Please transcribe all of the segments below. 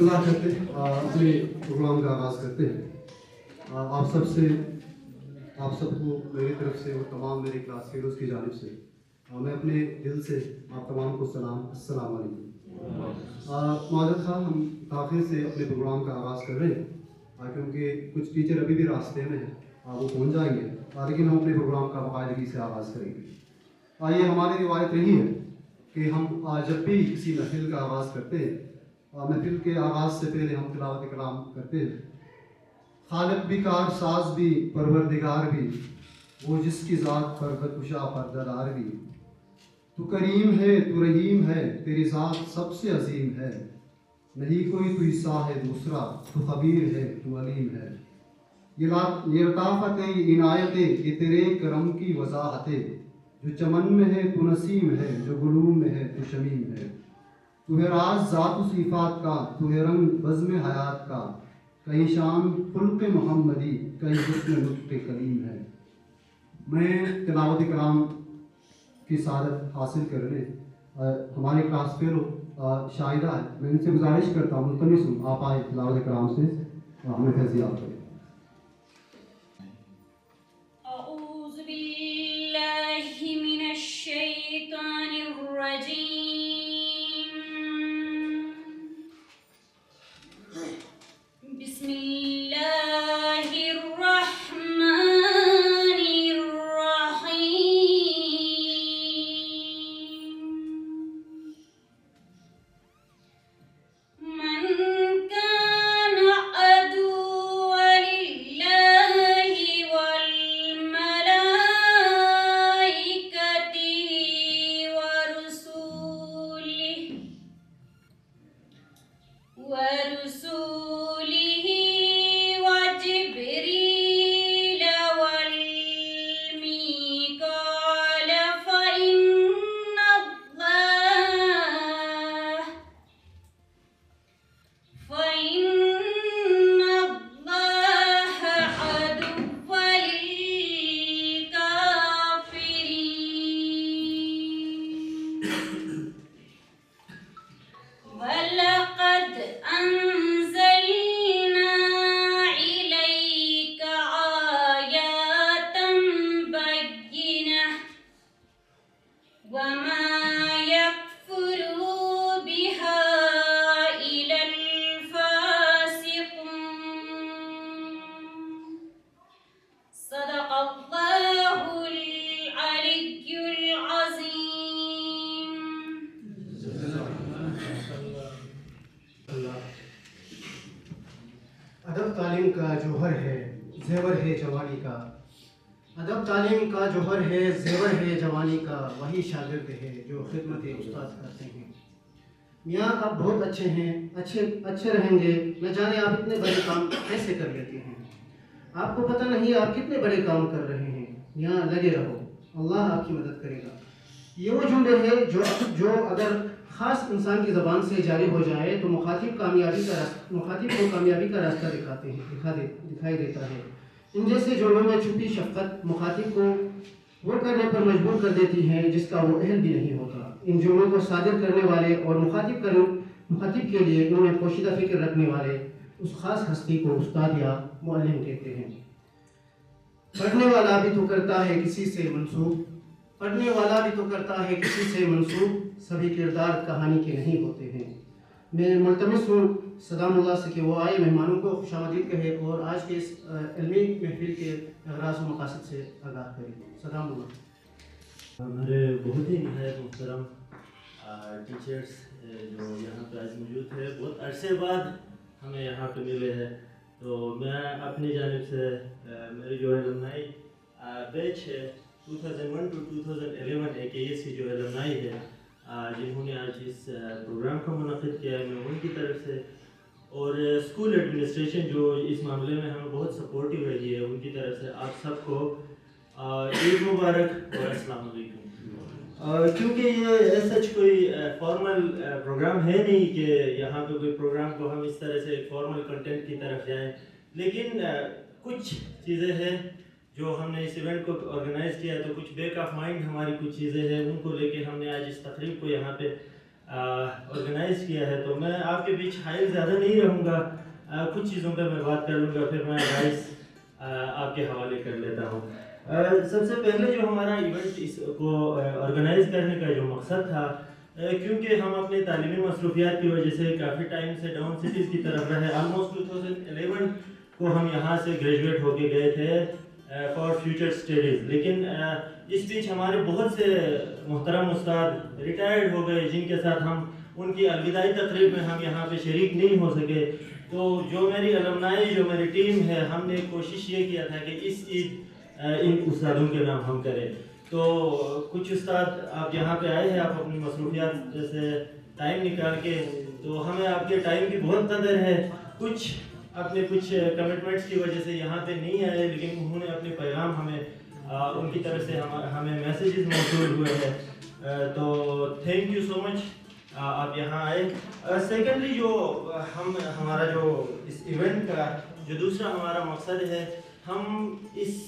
बिस्मिल्लाह करते हैं, अपने प्रोग्राम का आगाज़ करते हैं। आप सबको मेरी तरफ से और तमाम मेरे क्लास फेलोज़ की जानिब से मैं अपने दिल से आप तमाम को सलाम, अस्सलाम वालेकुम। माज़रत ख़्वाह, हम ताख़ीर से अपने प्रोग्राम का आगाज़ कर रहे हैं क्योंकि कुछ टीचर अभी भी रास्ते में हैं, वो पहुँच जाएंगे, लेकिन हम अपने प्रोग्राम का बाकायदगी से आगाज़ करेंगे। ये हमारी रिवायत रही है कि हम जब भी किसी महफिल का आगाज़ करते हैं, महफिल के आगाज़ से पहले हम तिलावत कलाम करते हैं। खालिक भी, कार साज भी, परवरदिगार भी, वो जिसकी ज़ात पर्दकुशा पर्दादार भी। तू करीम है, तू रहीम है, तेरी ज़ात सबसे अजीम है। नहीं कोई तू ईसा है दूसरा, तू खबीर है, तू अलीम है। ये लताफ़तें, ये इनायतें, ये तेरे करम की वज़ाहतें। जो चमन में है तू नसीम है, जो गुलूम में है तू शमीम है। तू है राज ज़ात सिफ़ात का, तू है रंग बज़्म हयात का। कहीं शान खुल्क़ मोहम्मदी, कहीं हुस्न लुत्फ़ कलीम है। मैं तिलावत कलाम की सादत हासिल करने हमारे क्लास फेलो शाहिदा है, मैं इनसे गुजारिश करता हूँ, मुल्तमिस हूँ, आप आए तिलावत कलाम से हमें फैज़याब करें। अदब तालीम का जौहर है, ज़ेवर है जवानी का। अदब तालीम का जौहर है, ज़ेवर है जवानी का। वही शागिर्द है जो खिदमत उस्ताद करते हैं। मियाँ आप बहुत अच्छे हैं, अच्छे रहेंगे। न जाने आप इतने बड़े काम कैसे कर लेते हैं। आपको पता नहीं आप कितने बड़े काम कर रहे हैं। यहाँ लगे रहो, अल्लाह आपकी मदद करेगा। ये वो जुमले हैं जो अगर ख़ास इंसान की ज़बान से जारी हो जाए तो मुखातिब को कामयाबी का रास्ता दिखाई देता है। इन जैसे जुमलों में छुपी शफ़क़त मुखातिब को वो करने पर मजबूर कर देती है जिसका वो अहल भी नहीं होता। इन जुमलों को सादिर करने वाले और मुखातिब के लिए इन्होंने पोशीदा फ़िक्र रखने वाले उस ख़ास हस्ती को उस्ताद या मुअल्लिम कहते हैं। पढ़ने वाला भी तो करता है किसी से मंसूब, सभी किरदार कहानी के नहीं होते हैं। मैं मुल्तमिस हूँ सदामुल्लाह से कि वो आए मेहमानों को खुशामदीद कहे और आज के इस इल्मी महफिल के अगराज़ व मकासद से आगाह करें। सदामुल्लाह। हमारे बहुत ही निहायत मुहतरम टीचर्स जो यहाँ पे आज मौजूद है, बहुत अरसे बाद हमें यहाँ पे मिले हैं, तो मैं अपनी जानिब से मेरी जो एलुमनाई बैच है 2001 to 2011 AKS की जो एलुमनाई है जिन्होंने आज इस प्रोग्राम को मुनक़िद किया है, मैं उनकी तरफ से और स्कूल एडमिनिस्ट्रेशन जो इस मामले में हमें बहुत सपोर्टिव रही है, उनकी तरफ से आप सबको ईद मुबारक और अस्सलाम वालेकुम। क्योंकि ये सच कोई फॉर्मल प्रोग्राम है नहीं कि यहाँ पे कोई प्रोग्राम को हम इस तरह से फॉर्मल कंटेंट की तरफ जाएं, लेकिन कुछ चीज़ें हैं जो हमने इस इवेंट को ऑर्गेनाइज़ किया, तो कुछ बैक ऑफ माइंड हमारी कुछ चीज़ें हैं, उनको लेके हमने आज इस तकरीब को यहाँ पे ऑर्गेनाइज किया है। तो मैं आपके बीच हाइल ज़्यादा नहीं रहूँगा, कुछ चीज़ों पे मैं बात कर लूँगा, फिर मैं राइस आपके हवाले कर लेता हूँ। सबसे पहले जो हमारा इवेंट इसको ऑर्गेनाइज करने का जो मकसद था, क्योंकि हम अपने तालीमी मसरूफियात की वजह से काफ़ी टाइम से डाउन सिटीज़ की तरफ रहे। ऑलमोस्ट 2011 को हम यहाँ से ग्रेजुएट होके गए थे फॉर फ्यूचर स्टडीज़, लेकिन इस बीच हमारे बहुत से मोहतरम उस्ताद रिटायर्ड हो गए, जिनके साथ हम उनकी अलविदाई तकरीब में हम यहाँ पे शरीक नहीं हो सके। तो जो मेरी अलमनाई, जो मेरी टीम है, हमने कोशिश ये किया था कि इस ईद इन उस्तादों के नाम हम करें। तो कुछ उस्ताद आप यहाँ पे आए हैं, आप अपनी मसरूफियात से टाइम निकाल के, तो हमें आपके टाइम की बहुत कदर है। कुछ अपने कुछ कमिटमेंट्स की वजह से यहाँ पे नहीं आए, लेकिन उन्होंने अपने पैगाम हमें उनकी तरफ से हमें मैसेजेस मौसूल हुए हैं। तो थैंक यू सो मच, आप यहाँ आए। सेकेंडली जो हमारा जो इस इवेंट का जो दूसरा हमारा मकसद है, हम इस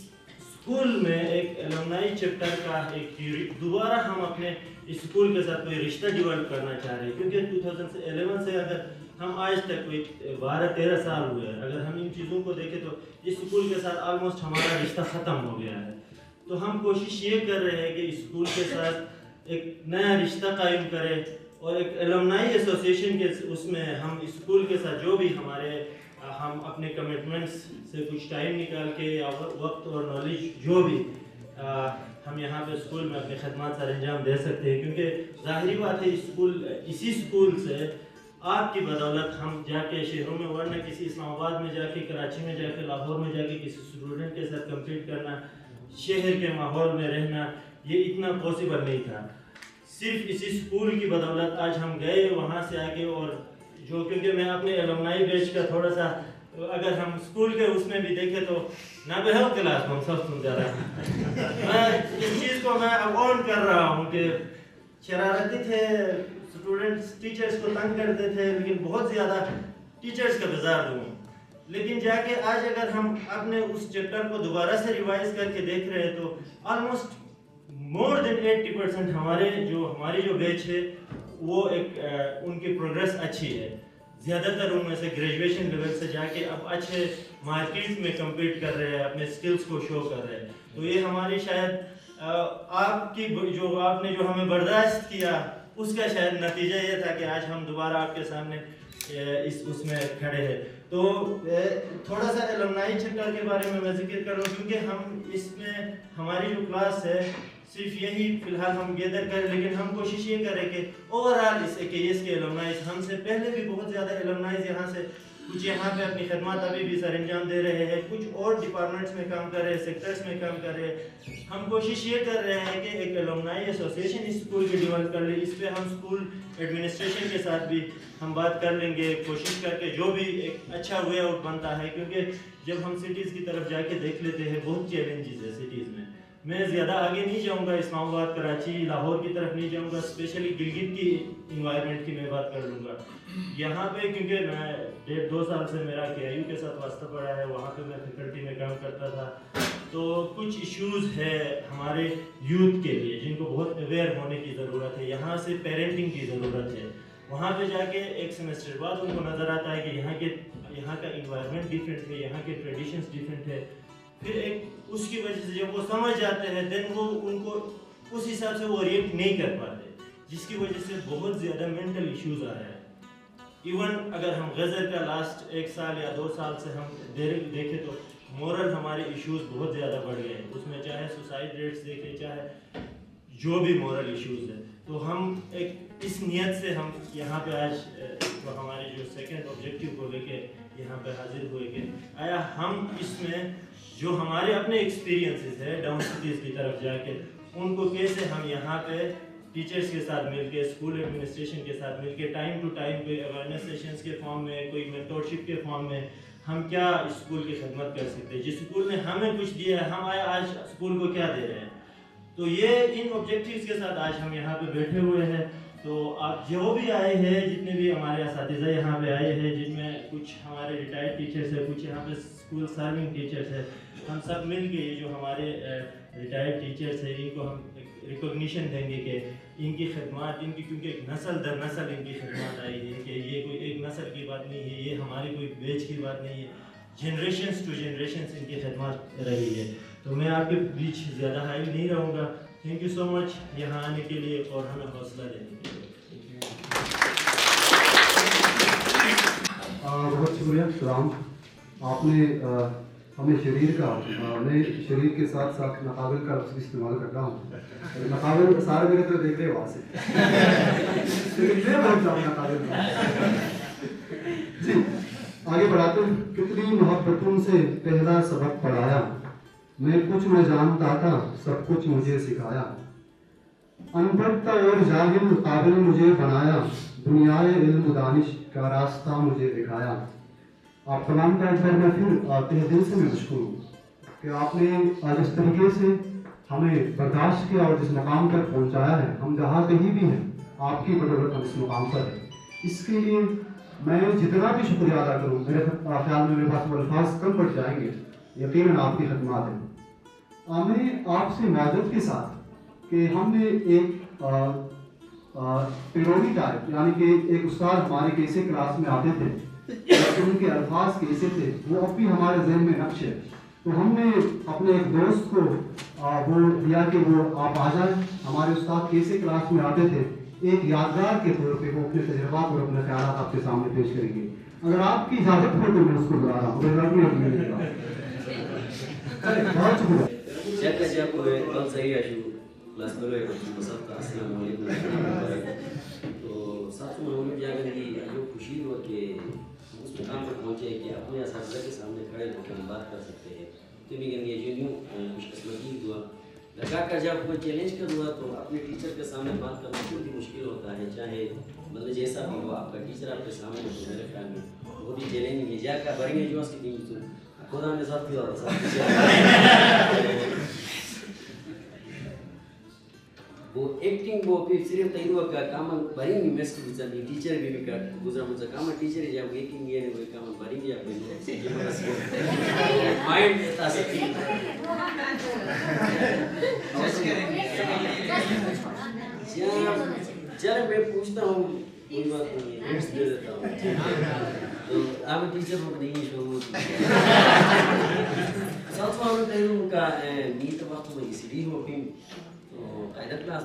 स्कूल में एक एलुमनाई चैप्टर का एक दोबारा हम अपने स्कूल के साथ कोई रिश्ता डेवलप करना चाह रहे हैं, क्योंकि 2011 से अगर हम आज तक कोई 12-13 साल हुए हैं, अगर हम इन चीज़ों को देखें तो इस स्कूल के साथ ऑलमोस्ट हमारा रिश्ता ख़त्म हो गया है। तो हम कोशिश ये कर रहे हैं कि स्कूल के साथ एक नया रिश्ता कायम करें और एक एलुमनाई एसोसिएशन के उसमें हम स्कूल के साथ जो भी हम अपने कमिटमेंट्स से कुछ टाइम निकाल के या वक्त और नॉलेज जो भी हम यहाँ पे स्कूल में अपने खदमात सर अंजाम दे सकते हैं, क्योंकि ज़ाहिरी बात है इसी स्कूल से आपकी बदौलत हम जाके शहरों में, वरना किसी इस्लामाबाद में जाके, कराची में जाके, लाहौर में जाके किसी स्टूडेंट के साथ कम्पीट करना, शहर के माहौल में रहना, ये इतना पॉसिबल नहीं था। सिर्फ इसी स्कूल की बदौलत आज हम गए वहाँ से आके, और जो क्योंकि मैं अपने एलुमनाई बैच का थोड़ा सा, अगर हम स्कूल के उसमें भी देखें तो ना बेहद क्लास हम सब सुन जा रहे हैं। मैं इस चीज़ को मैं अवॉइड कर रहा हूँ कि शरारती थे स्टूडेंट्स, टीचर्स को तंग करते थे, लेकिन बहुत ज़्यादा टीचर्स का बाजार दूँ। लेकिन जाके आज अगर हम अपने उस चैप्टर को दोबारा से रिवाइज करके देख रहे हैं तो ऑलमोस्ट मोर देन 80% हमारी जो बैच है वो उनकी प्रोग्रेस अच्छी है। ज़्यादातर उनमें से ग्रेजुएशन लेवल से जाके अब अच्छे मार्केट में कम्पीट कर रहे हैं, अपने स्किल्स को शो कर रहे हैं। तो ये हमारी शायद आपने जो हमें बर्दाश्त किया उसका शायद नतीजा ये था कि आज हम दोबारा आपके सामने उसमें खड़े हैं। तो थोड़ा सा एलुमनाई चैप्टर के बारे में मैं जिक्र करूँ, क्योंकि हम इसमें हमारी जो क्लास है सिर्फ यही फिलहाल हम गैदर करें, लेकिन हम कोशिश ये करें कि ओवरऑल इस AKS के एलुमनाइज, हमसे पहले भी बहुत ज़्यादा एलुमनाइज यहाँ से कुछ यहाँ पे अपनी खदमात अभी भी सर अंजाम दे रहे हैं, कुछ और डिपार्टमेंट्स में काम कर रहे हैं, सेक्टर्स में काम कर रहे हैं। हम कोशिश ये कर रहे हैं कि एक एलुमनाई एसोसिएशन इस स्कूल की डेवलप कर ले। इस पर हम स्कूल एडमिनिस्ट्रेशन के साथ भी हम बात कर लेंगे, कोशिश करके जो भी एक अच्छा वे आउट बनता है, क्योंकि जब हम सिटीज़ की तरफ जाके देख लेते हैं बहुत चैलेंजेस है सिटीज़ में। मैं ज़्यादा आगे नहीं जाऊंगा, इस्लामाबाद, कराची, लाहौर की तरफ नहीं जाऊंगा, स्पेशली गिलगित की इन्वायरमेंट की मैं बात कर लूँगा। यहाँ पे क्योंकि मैं 1.5-2 साल से मेरा KIU के साथ वास्ता पड़ा है, वहाँ पे मैं फैकल्टी में काम करता था। तो कुछ इश्यूज़ है हमारे यूथ के लिए जिनको बहुत अवेयर होने की ज़रूरत है, यहाँ से पेरेंटिंग की ज़रूरत है। वहाँ पे जाके एक सेमेस्टर बाद उनको नज़र आता है कि यहाँ का इन्वायरमेंट डिफरेंट है, यहाँ के ट्रेडिशंस डिफरेंट है। फिर एक उसकी वजह से जब वो समझ जाते हैं देन वो उनको उस हिसाब से वो रिएक्ट नहीं कर पाते, जिसकी वजह से बहुत ज़्यादा मेंटल इश्यूज आ रहे हैं। इवन अगर हम गज़र का लास्ट 1 साल या 2 साल से हम देखें तो मोरल हमारे इश्यूज बहुत ज़्यादा बढ़ गए हैं, उसमें चाहे सुसाइड रेट्स देखें, चाहे जो भी मोरल इश्यूज है। तो हम एक इस नियत से हम यहाँ पे आज तो हमारे जो सेकंड ऑब्जेक्टिव को लेके यहाँ पे हाजिर हुए कि आया हम इसमें जो हमारे अपने एक्सपीरियंसेस है डाउन सिटीज़ की तरफ जाके उनको कैसे हम यहाँ पे टीचर्स के साथ मिलके, स्कूल एडमिनिस्ट्रेशन के साथ मिलके टाइम टू टाइम कोई अवेयरनेस सेशंस के फॉर्म में, कोई मेंटरशिप के फॉर्म में हम क्या स्कूल की खदमत कर सकते हैं। जिस स्कूल ने हमें कुछ दिया है, हम आज स्कूल को क्या दे रहे हैं। तो ये इन ऑब्जेक्टिव्स के साथ आज हम यहाँ पे बैठे हुए हैं। तो आप जो भी आए हैं, जितने भी हमारे असातिज़ा यहाँ पे आए हैं, जिनमें कुछ हमारे रिटायर्ड टीचर्स हैं, कुछ यहाँ पे स्कूल सर्विंग टीचर्स हैं, हम सब मिल के ये जो हमारे रिटायर्ड टीचर्स हैं इनको हम रिकॉग्निशन देंगे कि इनकी खिदमत इनकी, क्योंकि नस्ल दर नस्ल इनकी खिदमत आई है, कि ये कोई एक नस्ल की बात नहीं है, ये हमारी कोई बैच की बात नहीं है, जनरेशन्स टू जनरेशन्स इनकी खिदमत रही है। तो मैं आपके बीच ज़्यादा हाई नहीं रहूँगा। थैंक यू सो मच यहाँ आने के लिए और हमें हौसला देने के लिए। बहुत शुक्रिया सलाम। आपने हमें शरीर का, मैं शरीर के साथ साथ नकाबिल का लफ्ज़ इस्तेमाल कर रहा हूँ। नकाबिल सारे मेरे तो देख रहे वहाँ से नकाबिल जी। आगे बढ़ाते हैं। कितनी मोहब्बतों से पहला सबक पढ़ाया, मैं कुछ न जानता था सब कुछ मुझे सिखाया, अनपढ़ता और जाहिल काबिल मुझे बनाया, दुनियाए इल्म दानिश का रास्ता मुझे दिखाया। आप तमाम का एक बार मैं फिर तहे दिल से मैं मशकूर हूँ कि आपने आज इस तरीके से हमें बर्दाश्त किया और जिस मकाम तक पहुँचाया है। हम जहाँ कहीं भी हैं आपकी बदौलत हम इस मुकाम पर हैं। इसके लिए मैं जितना भी शुक्रिया अदा करूँ, मेरे ख्याल में मेरे पास वो अल्फाज कम पड़ जाएंगे। यकीनन आपकी खदमात हैं। मैं आपसे माजरत के साथ कि हमने एक पेरोडी टाइप, यानी कि एक उस्ताद हमारे कैसे क्लास में आते थे, उनके अल्फाज कैसे थे, वो अब भी हमारे जहन में नक्श है। तो हमने अपने एक दोस्त को वो दिया कि वो आप आ जाए, हमारे उस्ताद कैसे क्लास में आते थे, एक यादगार के तौर पे वो अपने तजुर्बात और अपने ख्याल आपके सामने पेश करेंगे। अगर आपकी इजाज़त हो तो मैं उसको बुला रहा हूँ। बहुत शुक्रिया। Siapa siapa kalau saya asyik kelas dulu ya masalah assalamualaikum तो साथ में हम जाकर कि जो खुशी हुआ कि उस मुकाम पर पहुंचे कि अपने असातिज़ा के सामने खड़े होकर हम बात कर सकते हैं। तो भी ये जो यूँ खुशकिस्मती हुआ लगा कर जब कोई चैलेंज कर हुआ तो अपने टीचर के सामने बात करना बहुत ही मुश्किल होता है, चाहे मतलब जैसा भी हो आपका टीचर आपके सामने हो। मेरे ख्याल में बहुत ही चैलेंजिंग है। जाकर बढ़ेंगे जो उसकी टीम तो खुदा ने साथ किया वो एक्टिंग वो फिर सिर्फ तय हुआ का काम भरेंगे मेस को गुजरनी टीचर भी का गुजरा मुझे काम टीचर ही जब एक्टिंग ये नहीं काम भरेंगे आप माइंड ऐसा सकती चल मैं पूछता हूँ कोई बात नहीं है दे देता हूँ तो आप टीचर को नहीं शुरू साथ में तय का नीत वक्त में इसलिए हो फिर कायदा क्लास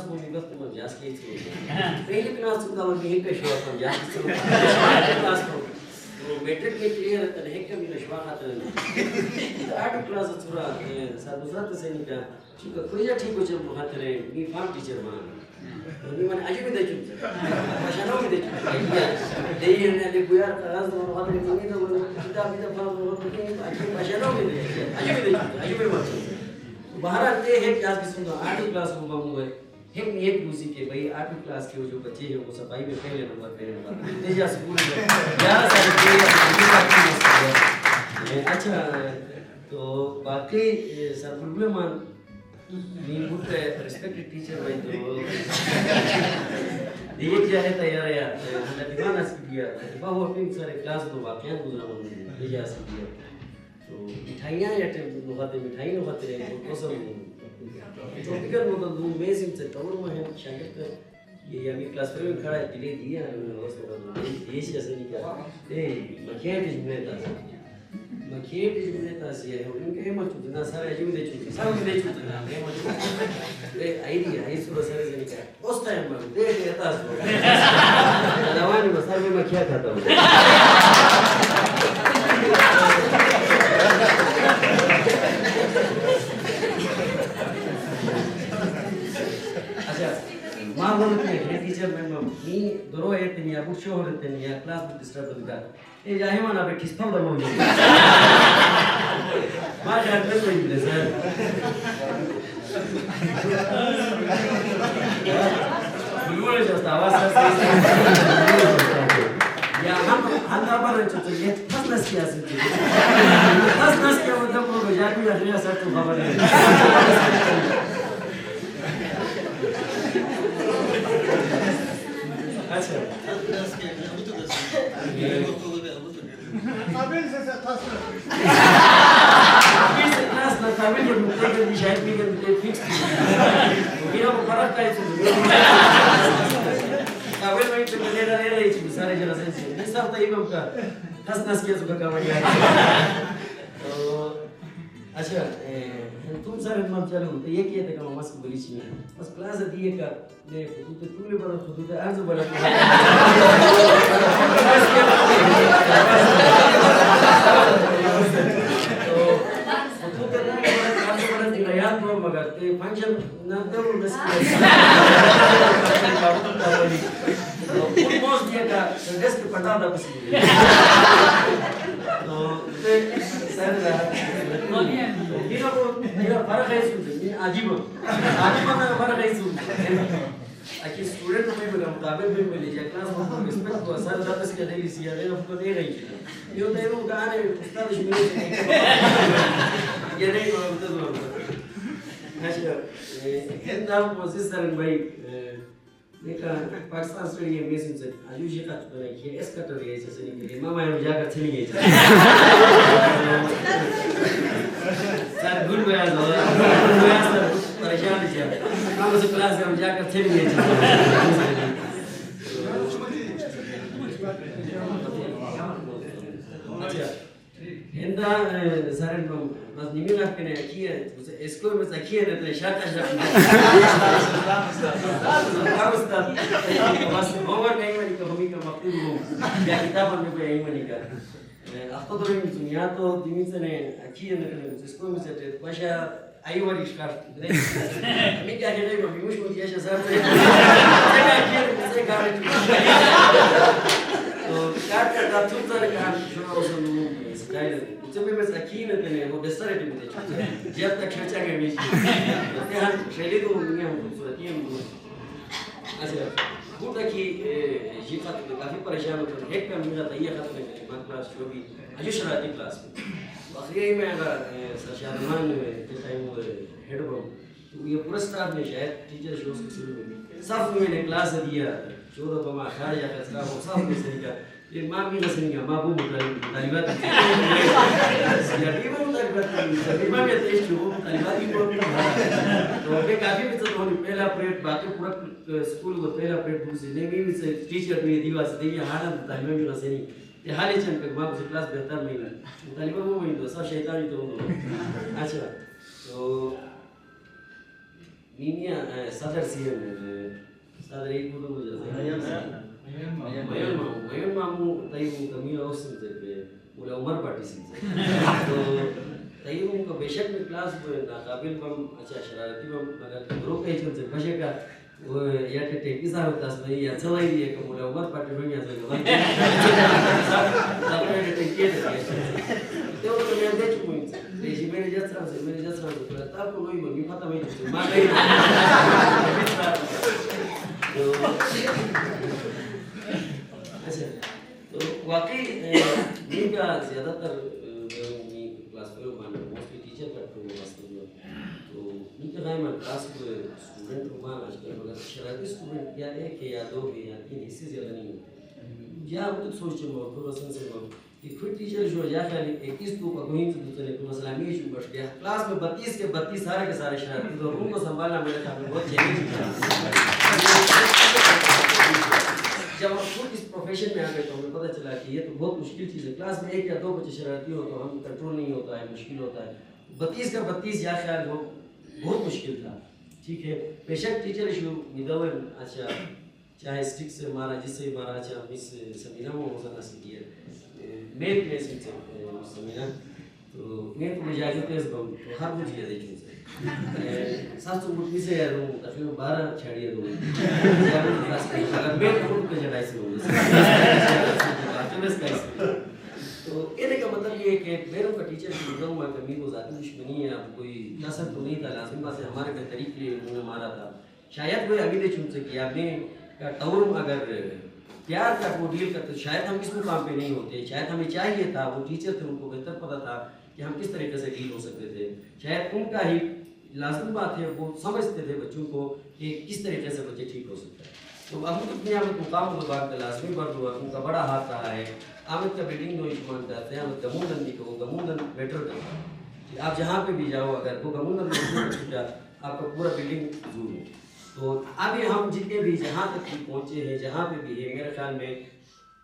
में भी बस तुम जास के थी पहले क्लास में हम यहीं पे शो हम जास के क्लास को तो मैट्रिक में क्लियर करने है कभी नशवा खाता है आठ क्लास थोड़ा दूसरा तो से निका ठीक है कोई ठीक हो जब हाथ रे मी फार्म टीचर बना तो मी मैंने आज भी देखूं भाषाओं में देखूं दे ये ने बुयार क्लास में हाथ रे मांगे तो किताब फार्म में आज भाषाओं में आज भी बात बाहर आते हैं क्लास की सुनो 8वीं क्लास में बाबू है हम एक दूसरी के भाई 8वीं क्लास के जो बच्चे हैं वो सफाई में पहले नंबर तेजा स्कूल में 11 साल के अच्छा तो बाकी सर प्रॉब्लम नी बुक रिस्पेक्टेड टीचर भाई तो ये क्या है तैयार है यार दीवाना किया बाबू अपनी सारे क्लास तो वाकई गुजरा मन तेजा से किया तो मिठाइयाँ या टेम्पल मिठाई रहे तो सब ट्रॉपिकल वो तो अमेजिंग से टावर में है शायद ये अभी क्लास में खड़ा है डिले दिया है उसको ये जैसे नहीं क्या ए मखेट जिम्मेदार से है उनके मत चुना सारे जिम्मेदार चुके सब दे चुके ना ये मत ए आइडिया इस तरह से नहीं क्या उस टाइम में दे देता है दवाई में सर में क्या खाता हूँ अच्छा माँ बोलते हैं टीचर मैं मी दोनों है तनिया बुक शो होते हैं या क्लास में डिस्टर्ब होता है ये जाहे माना पे किस फल दमो जो माँ जानते तो ही सर बिल्कुल जो आवाज से या हम पर तो ये फसनस किया से फसनस क्या मतलब वो जाके या सर तो खबर है अच्छा अभी से फसनस अभी से क्लास ना था मैं ये मुद्दे के शायद भी फिक्स का है काबिल में तो ले रहे हैं सारे जरा से ये सब तो इमाम का हंस के सुबह का बढ़िया तो अच्छा तुम सर इमाम चलो तो ये किया था कि मम्मा से बोली चाहिए बस क्लास दिए का ने तो तूने बड़ा खुद तो आज बड़ा तो मगर ते फंक्शन ना तो बस पूरी मौज दिया का डेस्क पे पटा था बस तो सर मेरा फर्क है इसमें अजीब ना फर्क है इसमें कि स्टूडेंट में भी मुताबिक भी मिली जाए क्लास में रिस्पेक्ट को सर ज़्यादा से डेली सी यार आपको दे रही है ये तो ये लोग गाने उस्ताद मिले ये नहीं बोलते तो अच्छा ये नाम मोसिस सर भाई देखा पाकिस्तान से ये मैसेज से आयुष ये का तो नहीं है इसका तो ये जैसे नहीं मामा हम जाकर चली गई सर गुड बयान हो सर परेशान है हम से क्लास में हम जाकर चली गई अच्छा इंदा सर बस निमिल आपने किया इसको बस किया ना तो शाटा बस होमवर्क नहीं मनी का भूमिका मक्तूब हो या किताब में कोई नहीं मनी का अफ्तो तो नहीं दुनिया तो दिमिल से ने किया ना इसको में से पशा आई वाली स्कार्फ मैं क्या कहने को मिमुश को किया सर से गाड़ी तो काट का तुम सर का शुरू से स्टाइल जब मैं सकीन है ने वो बेस्टर है मुझे जब तक खर्चा के बीच यहाँ शैली तो नहीं हम खूबसूरती है अच्छा बुढ़ा की ये खाते काफी परेशान होते हैं एक का मेरा तैयार खाते हैं मां क्लास जो भी आयुष राती क्लास में आखिरी में अगर शाहरुमान के टाइम हेड बम तो ये पूरा स्टाफ ने शायद टीचर शोज के शुरू में सब मैंने क्लास दिया जो तो बमा खाया या कसरा वो सब में सही का ये मां भी नहीं का मां वो तालिबात या भी वो तालिबात इमाम ये टेस्ट हो तालिबात भी बहुत तो मैं काफी भी तो पहला परेड बाकी पूरा स्कूल को पहला परेड दूर से नहीं भी से टीचर भी दिवस दे ये हाल तालिबात भी नहीं ये हाल ही चल के मां को क्लास बेहतर नहीं है तालिबात वो नहीं तो सब शैतान ही तो अच्छा तो मीनिया सदर सीएम सदर एक बोलो मुझे मयन मामू तय्यब कमी औसम से पूरा उम्र पार्टी से तो तय्यब का बेशक में क्लास में नाकाबिल बम अच्छा शरारती बम मगर ग्रुप के चलते बशे का वो या टेकी साहब दस में या चला ही है कि पूरा उम्र पार्टी में या चला सब ने टेकी है तो मैं देख चुका हूं जी मेरे जैसा तो तब को नहीं मम्मी पता नहीं मां नहीं तो अच्छा तो वाकई ये का ज़्यादातर मैं क्लास में मान मोस्टली टीचर करते हैं वास्तव में तो मैं क्या मैं क्लास में स्टूडेंट को मान आजकल मगर शरारती स्टूडेंट या एक या दो या तीन इससे ज़्यादा नहीं होते या हम तो सोचते हैं थोड़ा सा से कि कोई टीचर जो या खाली 21 को कोई से दूसरे को मसला में इशू बढ़ गया क्लास में 32 के 32 सारे के सारे शरारती तो उनको संभालना मेरे सामने बहुत चैलेंज था जब हम खुद इस प्रोफेशन में आ गए तो हमें पता चला कि ये तो बहुत मुश्किल चीज़ है क्लास में 1 या 2 बच्चे शरारती हो तो हम कंट्रोल नहीं होता है मुश्किल होता है 32 का 32 या ख्याल हो बहुत मुश्किल था ठीक है बेशक टीचर इशू निदवर अच्छा चाहे स्टिक से मारा जिससे मारा अच्छा मिस समीना वो होना सीखी है मेल में से समीना तो मैं तो जाके तेज बम तो हर कुछ ये देखिए सात सौ मुट्ठी से यार हूँ तकरीबन 12 छाड़िए दूँ अगर मैं तो कुछ चढ़ाई से हूँ तो कहने का मतलब ये है कि मेरे का टीचर की बताऊँ मैं कभी वो ज़्यादा दुश्मनी है अब कोई कसर तो नहीं था लाजिम बात है हमारे बेहतरी के लिए उन्होंने मारा था शायद कोई अभी ने चुन सकी आपने का टाउन अगर प्यार का वो डील करते शायद हम इस मुकाम पे नहीं होते शायद हमें चाहिए था वो टीचर थे उनको बेहतर पता था कि हम किस तरीके से डील हो सकते थे शायद उनका ही लाजिम बात है वो समझते थे बच्चों को कि किस तरीके से बच्चे ठीक हो सकते हैं तो अब अपने आप मुकाम विभाग का लाजमी वर्ग हुआ उनका बड़ा हाथ रहा है आमिद का बिल्डिंग जो इस्तेमाल करते हैं आमिद गमूदन भी को गमूदन बेटर करता है आप जहाँ पे भी जाओ अगर वो गमूदन आपका पूरा बिल्डिंग जूर है तो अभी हम जितने भी जहाँ तक भी पहुँचे हैं, जहाँ पे भी है, मेरे ख्याल में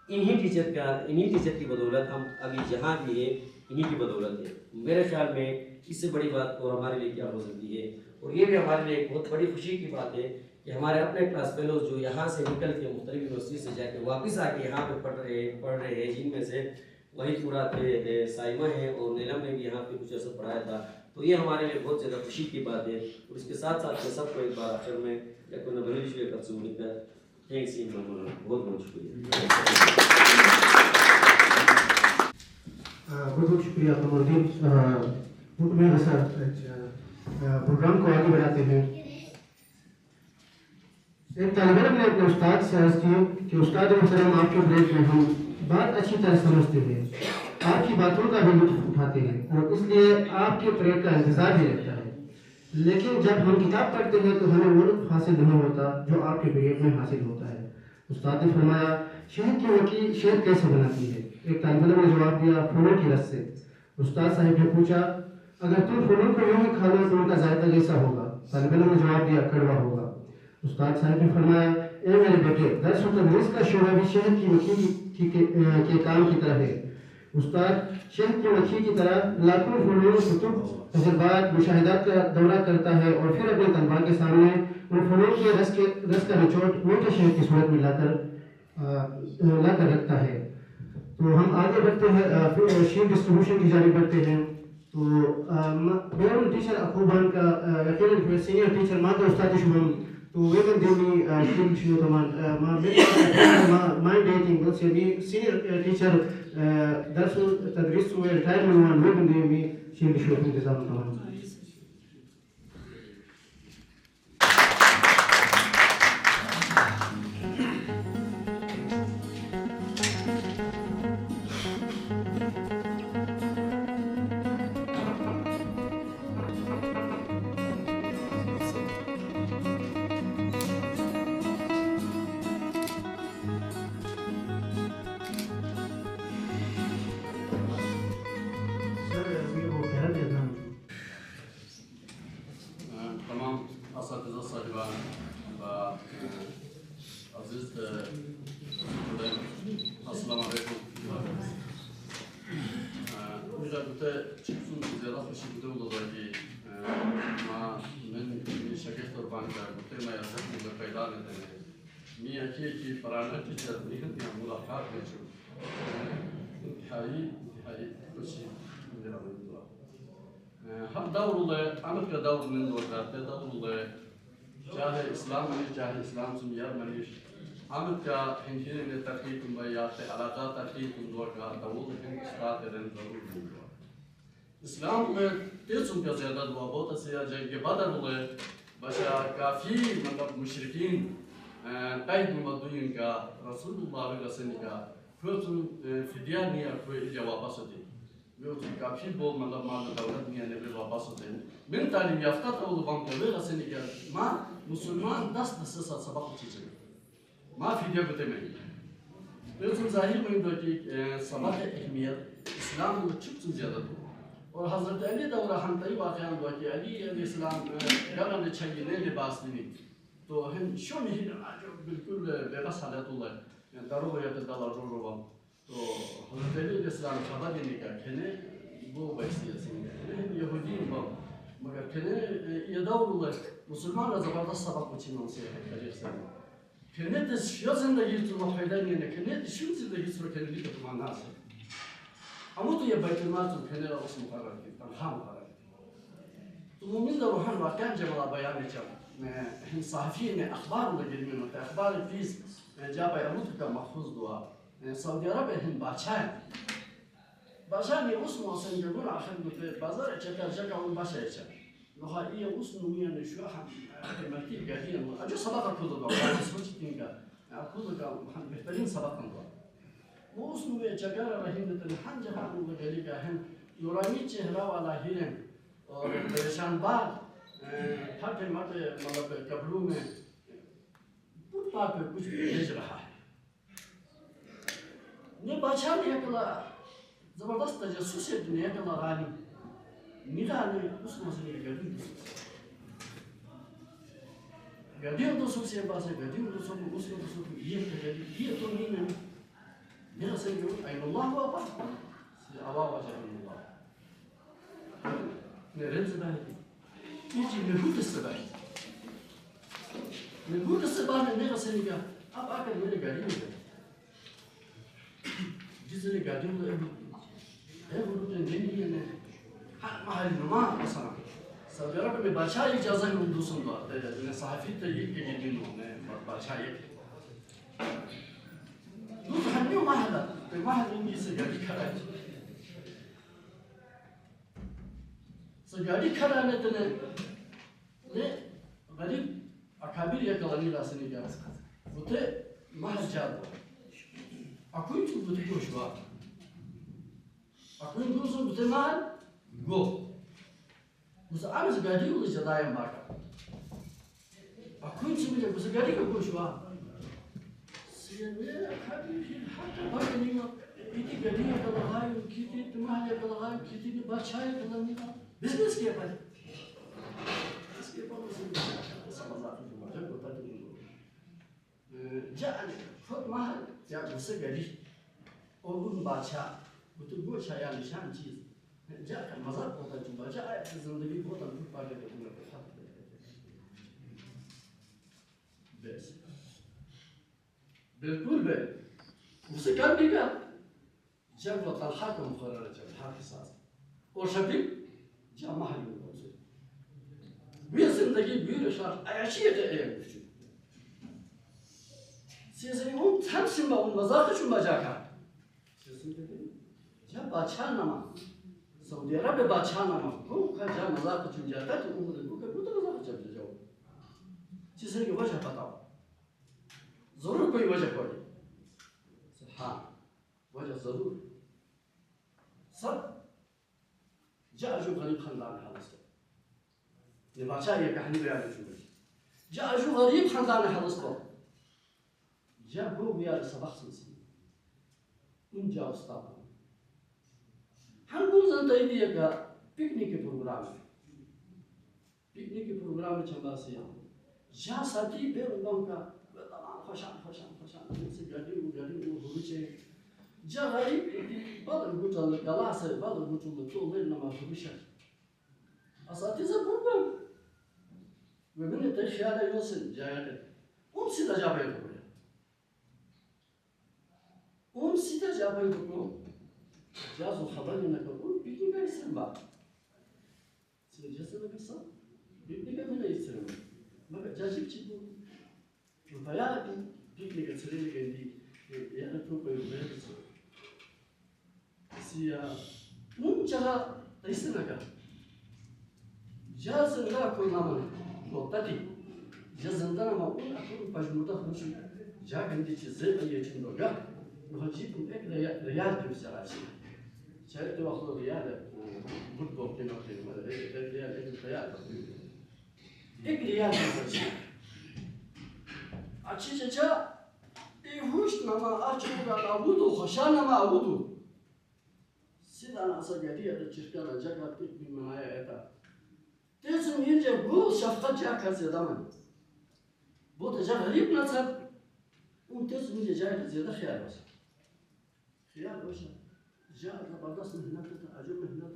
इन्हीं टीचर की बदौलत हम अभी जहाँ भी है, इन्हीं की बदौलत है। मेरे ख्याल में इससे बड़ी बात तो हमारे लिए क्या हो सकती है। और ये भी हमारे लिए एक बहुत बड़ी खुशी की बात है कि हमारे अपने क्लास फेलोज जो यहाँ से निकल के मुख्तलिफ यूनिवर्सिटी से जाके वापस आके यहाँ पे पढ़ रहे हैं, जिनमें से वही पूरा थे साइमा है और नीलम ने भी यहाँ पे कुछ अर्सा पढ़ाया था। तो ये हमारे लिए बहुत ज़्यादा खुशी की बात है। और इसके साथ साथ मैं सबको एक बार आखिर में थैंक्स बहुत बहुत शुक्रिया। बहुत शुक्रिया कमरुद्दीन। मैं सर प्रोग्राम को आगे बढ़ाते हैं। एक तालिब इल्म ने अपने उस्ताद से अर्ज की कि उस्ताद मोहतरम, आपके ब्रेक में हम बात अच्छी तरह समझते हैं, आपकी बातों का भी लुत्फ उठाते हैं और इसलिए आपके ब्रेक का इंतजार भी रहता है। लेकिन जब हम किताब पढ़ते हैं तो हमें वो लुत्फ हासिल नहीं होता जो आपके ब्रेक में हासिल होता है। उस्ताद ने फरमाया, शहद की मक्खी शहद कैसे बनाती है? एक तालिब इल्म ने जवाब दिया, फूलों की रस से। उस्ताद साहब ने पूछा, अगर तुम फूलों को यूं ही खा लो तो उनका जायका कैसा होगा? तालिब इल्म ने जवाब दिया, कड़वा होगा। उस्ताद साहब ने फरमाया, ए मेरे बेटे, दर्स और तदरीस का शोबा भी शहद की मक्खी के काम की तरह है। उस्ताद शहद की मक्खी की तरह लाखों फूलों कुतुब तजुर्बात मुशाहिदात का दौरा करता है और फिर अपने तलबा के सामने उन फूलों के रस का निचोड़ मीठे शहद की सूरत में लाकर रखता है। तो हम आगे बढ़ते हैं, फिर शीट डिस्ट्रीब्यूशन की जानिब बढ़ते हैं। तो मेरा टीचर अकूबान का यकीनन सीनियर टीचर माँ का उस्ताद शुभम तो वेगन देवी शीट शुरू तमाम डेटिंग बस ये सीनियर टीचर दर्स तदरीस हुए रिटायरमेंट हुआ वेगन देवी शीट शुरू इंतजाम तमाम। हम दौर आमद का दौर من دور دور جاه إسلام منيش جاه إسلام سميار منيش आमद का हिंदी ने तरकीब तुम याद से अलाका तरकीब तुम दौर का दौर हिंद स्टार्ट है जरूर होगा इस्लाम में तेज़ुम का ज़्यादा दुआ बहुत से जंग के बाद हुए बशा काफ़ी मतलब मुशरिकीन قيد مدوين का रसूलुल्लाह वसल्लम का फुतुन फिदिया निया कोई जवाब असदी वे काफी बोल मतलब माल दौलत निया ने वापस होते हैं बिन तालीम याफ्ता तो वो बम को वसल्लम का मां मुसलमान 10 से सबक चीजें मां फिदिया बते में वे तो जाहिर में दो कि सबक अहमियत इस्लाम में बहुत ज्यादा है और हजरत अली दौरा हम तई वाकया दो कि अली इस्लाम गलम ने चाहिए ने लिबास नहीं तो हम शो नहीं बिल्कुल बेबस हालतुल्लाह يعني ضروري يتدلل الربا तो हज़रत इस्लाम खबर देने का कहने वो वैसी यहूदी बम मगर कहने ये दौर मुसलमान ज़बरदस्त सबक बच्ची में से है करीब से कहने तो शो ज़िंदगी तो फायदा नहीं है कहने शो ज़िंदगी तो कहने लिखा तो माना है अमो तो ये बैतुलमाल तो कहने उस मुकर्रर की तनख़्वाह मुकर्रर तो मुमिन दरुहन वाक़या जब बयान चल हम صحفيين أخبار مجرمين أخبار فيز جاب أمريكا محفوظ دوا سعودي عربية هم باشا ني اسمه أصلا يقول آخر بازار شكل باشا يشان نهائيا اسمه مية نشوا هم مرتين قاعدين أجو سباق كل دوا اسمه تينكا كل دوا هم بهترين سباق دوا مو اسمه شكل رهين تنحن جهان وقالي هم نوراني چهرة والا هيرن और परेशान बाग फटे मटे मतलब कपड़ों में फुटपाथ पे कुछ बेच रहा है ने बादशाह ने अकेला जबरदस्त तजस्सुस है दुनिया के रानी निगाह ने उस मसले के गरीब गड्डियों तो सुख से पास है गड्डियों तो सुख उसको तो सुख ये तो नहीं है मेरा से जो अल्लाह को पास से अल्लाह वजह अल्लाह मेरे से बात يجي نهود السبع نهود السبع نغا سنيقا أب أكل من قاعدين جزء اللي قاعدين يقولوا تنجيني أنا ما هالي ما مثلا سبيرك بباشاي إجازة من دوسون ده أنا صحفي تيجي كجدينه أنا باشاي دوس حنيو ما هذا ما هذا اللي يسجل كراج سجاري كرانة تنا له غريب أكابير يكلاني راسني جالس بوته ما هالجاد أكون شو بوته كوشوا أكون دوسون بوته مال جو بس أنا سجاري ولا جدايم باكا أكون شو بوته بس سجاري كوشوا سيرة أكابير حتى باكني ما إيدي جدي كلاهاي كيتي تماهي كلاهاي كيتي باشاي كلاني बिजनेस के पर इसके पर समझा तो मुझे पता नहीं जाने खुद महल या उससे गरी और उन बादशाह वो तो वो छाया निशान चीज जाकर मजा होता जो बचा है जिंदगी बहुत अद्भुत पाके देखने को था बस बिल्कुल बे उसे कर देगा जब वो तलहा को मुकर्रर जब था के साथ और शफीक جامعة الموضوع. بيصير تجيب بيرش أشياء تأيّد. سيزيهم تمشي ما والمزاق شو ما جاكا. سيزيهم تجيب. جا باتشانا ما. سعودي عربية باتشانا ما. هو كجا مزاق شو جاكا تقول له كم بده مزاق جاب جاو. سيزيهم وجه بتاعه. ضرور کوئی وجہ کوئی. हाँ वजह ज़रूर सब जाजू गरीब खानदान हालत को निभाचा ये कहानी बयान की गई जाजू गरीब खानदान हालत को जब वो बियार सबक सुनसी उन जाओ स्टाफ हम कुछ जानते ही दिया का पिकनिक के प्रोग्राम में चंबा से जहाँ साथी बेरुंगों का तमाम फशान से गाड़ी वो हुए جاهي بعض البطل جلاسة بعض البطل طول لما هبشة أساتذة بروبلم ومن التشياء يوصل جاهي سيدا جابه يقول سيدا جابه يقول جازو خبرني نقول بيجي ما يسلم بعد سيدا جسنا بيصير بيجي ما يسلم ما جاجيب تجيبه وفيا بيجي كسرين عندي يعني توقع يبغى سيا منجها تيسناك جازنا كل نامن نقطتي جازنا ما أقول أكون بجمودة خمسة جا عندي شيء أي شيء نوجا وهجيبهم ريال بيسرعش شايف توخذ ريال بطبخ كنا ما ريال ريال بيسرعش أشي جا يهوش نما أشوفه على عودو خشان نما عودو سيدا أنا أصدقائي هذا الشركة جاكا بيك معايا هذا تيسم يرجع بول شفقة جاكا زيادة بوت جا غريب نصب وتيسم يرجع جاي زيادة خيال وش جاء برداشت مهنات أجر مهنات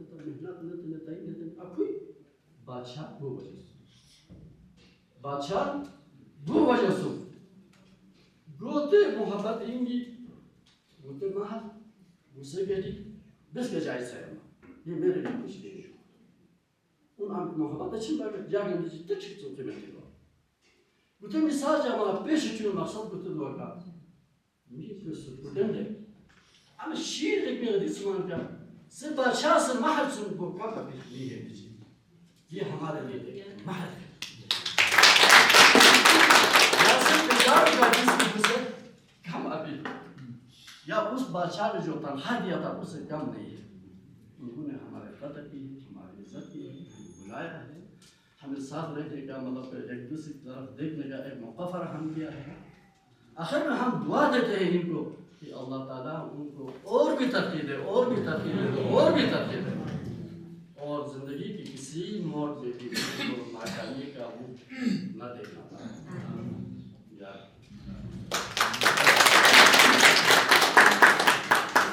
نتين أكوي بادشاہ بو وجه سو गोते मोहब्बत इंगी गोते महल मुझसे कहती बस क्या जायज़ है ये मेरे लिए कुछ नहीं है उन आम मोहब्बत अच्छी बात है जागे मुझे तक चलते में थी लोग गोते मिसाल जमा पेश क्यों मकसद गोते लोग का मी पेश गोते ने हम शीर लेकिन हदीस मान का सिर्फ बादशाह से महल सुन को कब भी नहीं है ये हमारे लिए महल है कम अभी या उस बादशाह ने जो तनख्वाह दिया था उससे कम नहीं है उन्होंने हमारे कदर की है हमारी इज्जत की है बुलाया है हमें साथ रहने का मतलब एक दूसरे की तरफ देखने का एक मौका फराहम किया है आखिर में हम दुआ देते हैं इनको कि अल्लाह ताला उनको और भी तरक्की दे और जिंदगी की किसी मोड़ में भी नाकामी का वो न देखना पड़ा।